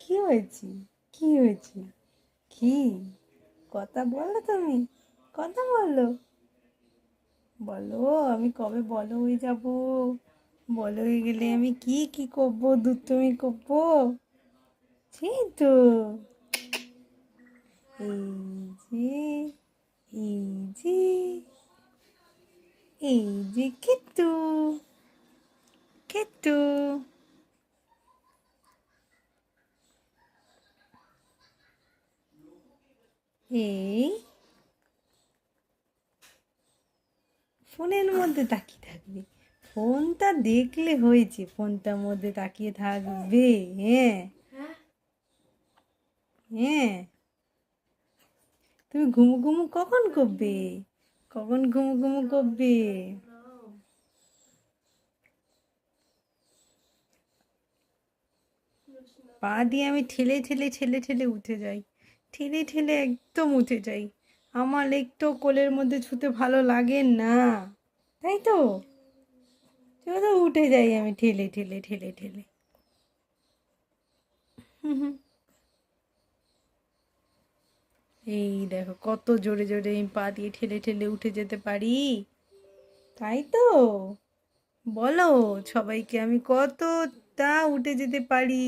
কি হয়েছে? কি হয়েছে? কি কথা বলো তুমি? কথা বলো। বলো, আমি কবে বলো হয়ে যাব? বলো হয়ে গেলে আমি কি কি করবো? দুধ তুমি করবো? সেই তো। এই যে, এই যে, এই যে কিট্টু, কিট্টু। এই ফোনের মধ্যে তাকিয়ে থাকবে? ফোনটা দেখলে হয়েছে, ফোনটার মধ্যে তাকিয়ে থাকবে? হ্যাঁ, হ্যাঁ। তুমি ঘুমু ঘুমু কখন করবে? কখন ঘুমু ঘুমু করবে? পা দিয়ে আমি ঠেলে ঠেলে ঠেলে ঠেলে উঠে যাই, ঠেলে ঠেলে একদম উঠে যাই। আমার একটু কোলের মধ্যে ছুতে ভালো লাগে না, তাই তো। তো উঠে যাই আমি ঠেলে ঠেলে ঠেলে ঠেলে। হুম হুম। এই দেখো কত জোরে জোরে আমি পা দিয়ে ঠেলে ঠেলে উঠে যেতে পারি, তাই তো। বলো সবাইকে আমি কতটা উঠে যেতে পারি।